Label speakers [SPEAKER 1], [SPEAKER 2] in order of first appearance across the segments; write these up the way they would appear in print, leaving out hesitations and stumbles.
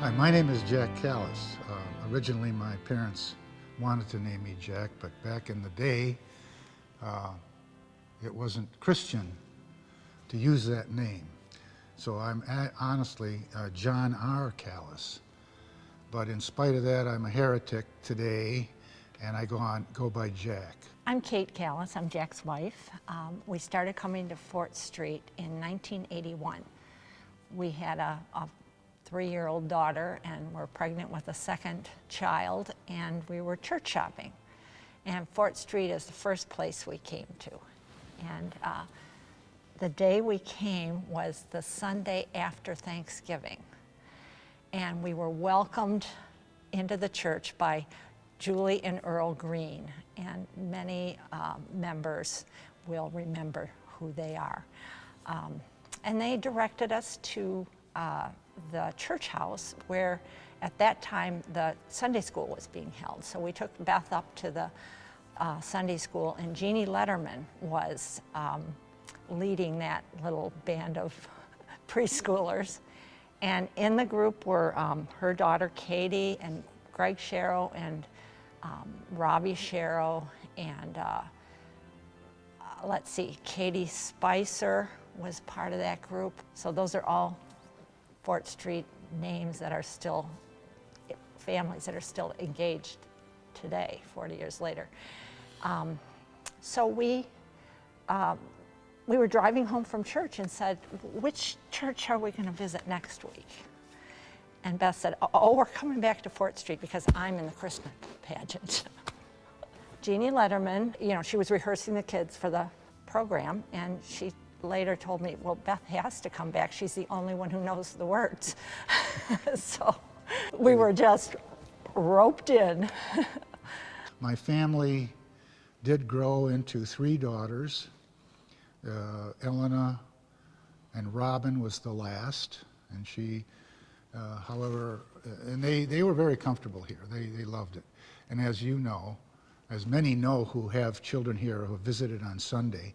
[SPEAKER 1] Hi, my name is Jack Callas. Originally, my parents wanted to name me Jack, but back in the day, it wasn't Christian to use that name. So I'm honestly John R. Callas. But in spite of that, I'm a heretic today, and I go by Jack.
[SPEAKER 2] I'm Kate Callas. I'm Jack's wife. We started coming to Fort Street in 1981. We had a 3-year-old daughter and were pregnant with a second child, and we were church shopping. And Fort Street is the first place we came to. And the day we came was the Sunday after Thanksgiving. And we were welcomed into the church by Julie and Earl Green, and many members will remember who they are. And they directed us to the church house where at that time the Sunday school was being held. So we took Beth up to the Sunday school, and Jeannie Letterman was leading that little band of preschoolers. And in the group were her daughter Katie and Greg Sharrow and Robbie Sharrow and let's see, Katie Spicer was part of that group. So those are all Fort Street names that are still, families that are still engaged today, 40 years later. So we were driving home from church and said, which church are we going to visit next week? And Beth said, oh, we're coming back to Fort Street because I'm in the Christmas pageant. Jeannie Letterman, you know, she was rehearsing the kids for the program, and she later told me, well, Beth has to come back. She's the only one who knows the words. So we were just roped in.
[SPEAKER 1] My family did grow into 3 daughters. Elena and Robin was the last, and she, however, and they were very comfortable here. They loved it. And as you know, as many know who have children here who have visited on Sunday,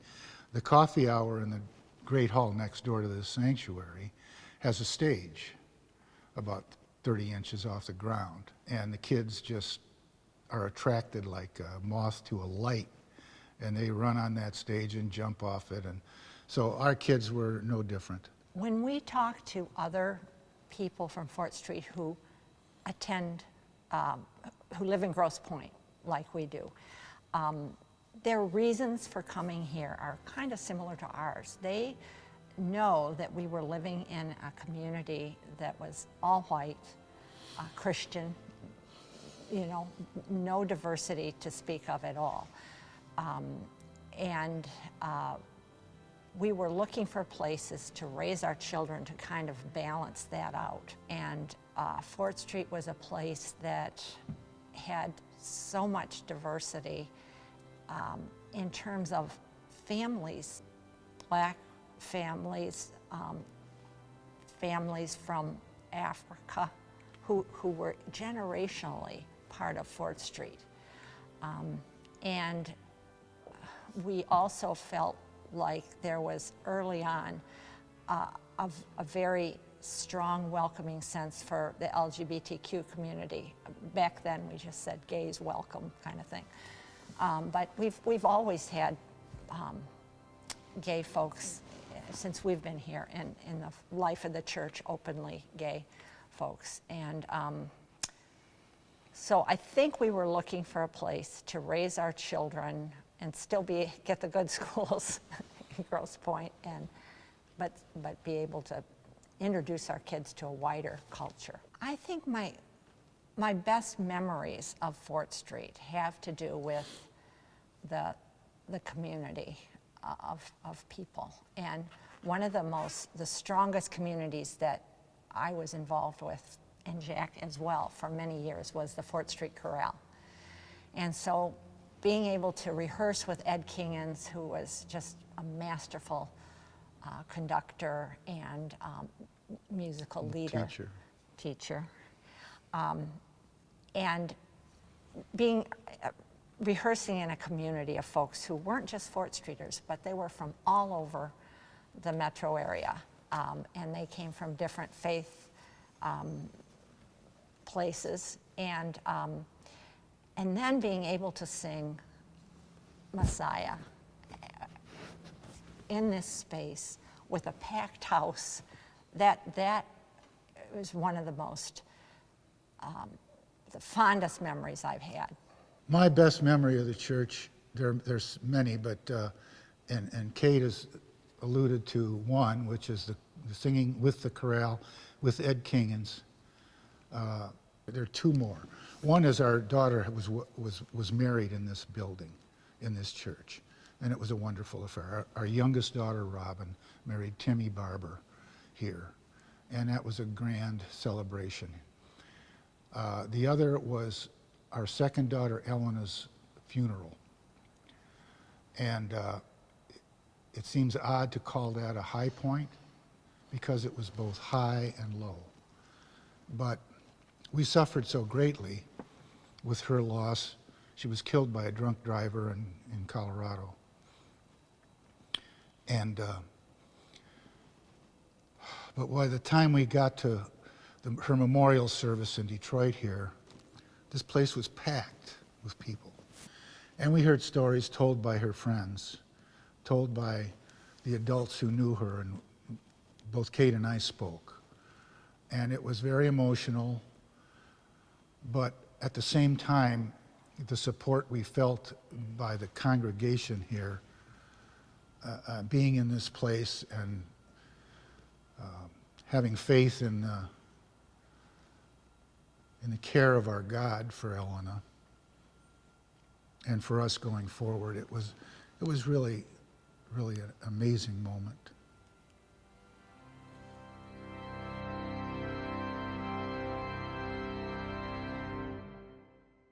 [SPEAKER 1] the coffee hour in the great hall next door to the sanctuary has a stage about 30 inches off the ground, and the kids just are attracted like a moth to a light, and they run on that stage and jump off it, and so our kids were no different.
[SPEAKER 2] When we talk to other people from Fort Street who attend, who live in Grosse Pointe like we do, their reasons for coming here are kind of similar to ours. They know that we were living in a community that was all white, Christian, you know, no diversity to speak of at all. And we were looking for places to raise our children to kind of balance that out. And Fort Street was a place that had so much diversity in terms of families, Black families, families from Africa who were generationally part of Fort Street. And we also felt like there was early on a very strong welcoming sense for the LGBTQ community. Back then we just said gays welcome kind of thing. But we've always had gay folks since we've been here in the life of the church, openly gay folks. And so I think we were looking for a place to raise our children and still get the good schools in Grosse Pointe, but be able to introduce our kids to a wider culture. I think my best memories of Fort Street have to do with the community of people. And one of the strongest communities that I was involved with, and Jack as well, for many years, was the Fort Street Chorale. And so being able to rehearse with Ed Kingans, who was just a masterful conductor and musical leader. Teacher. And rehearsing in a community of folks who weren't just Fort Streeters, but they were from all over the metro area. And they came from different faith places, and then being able to sing Messiah in this space with a packed house, that was one of the most, the fondest memories I've had.
[SPEAKER 1] My best memory of the church, there's many, but, and Kate has alluded to one, which is the singing with the chorale with Ed Kingans. There are two more. One is our daughter was married in this building, in this church, and it was a wonderful affair. Our youngest daughter, Robin, married Timmy Barber here, and that was a grand celebration. The other was our second daughter, Elena's funeral. And it seems odd to call that a high point because it was both high and low. But we suffered so greatly with her loss. She was killed by a drunk driver in Colorado. And but by the time we got to her memorial service in Detroit here, this place was packed with people. And we heard stories told by her friends, told by the adults who knew her, and both Kate and I spoke. And it was very emotional, but at the same time, the support we felt by the congregation here, being in this place and having faith in the care of our God for Elena and for us going forward, it was really, really an amazing moment.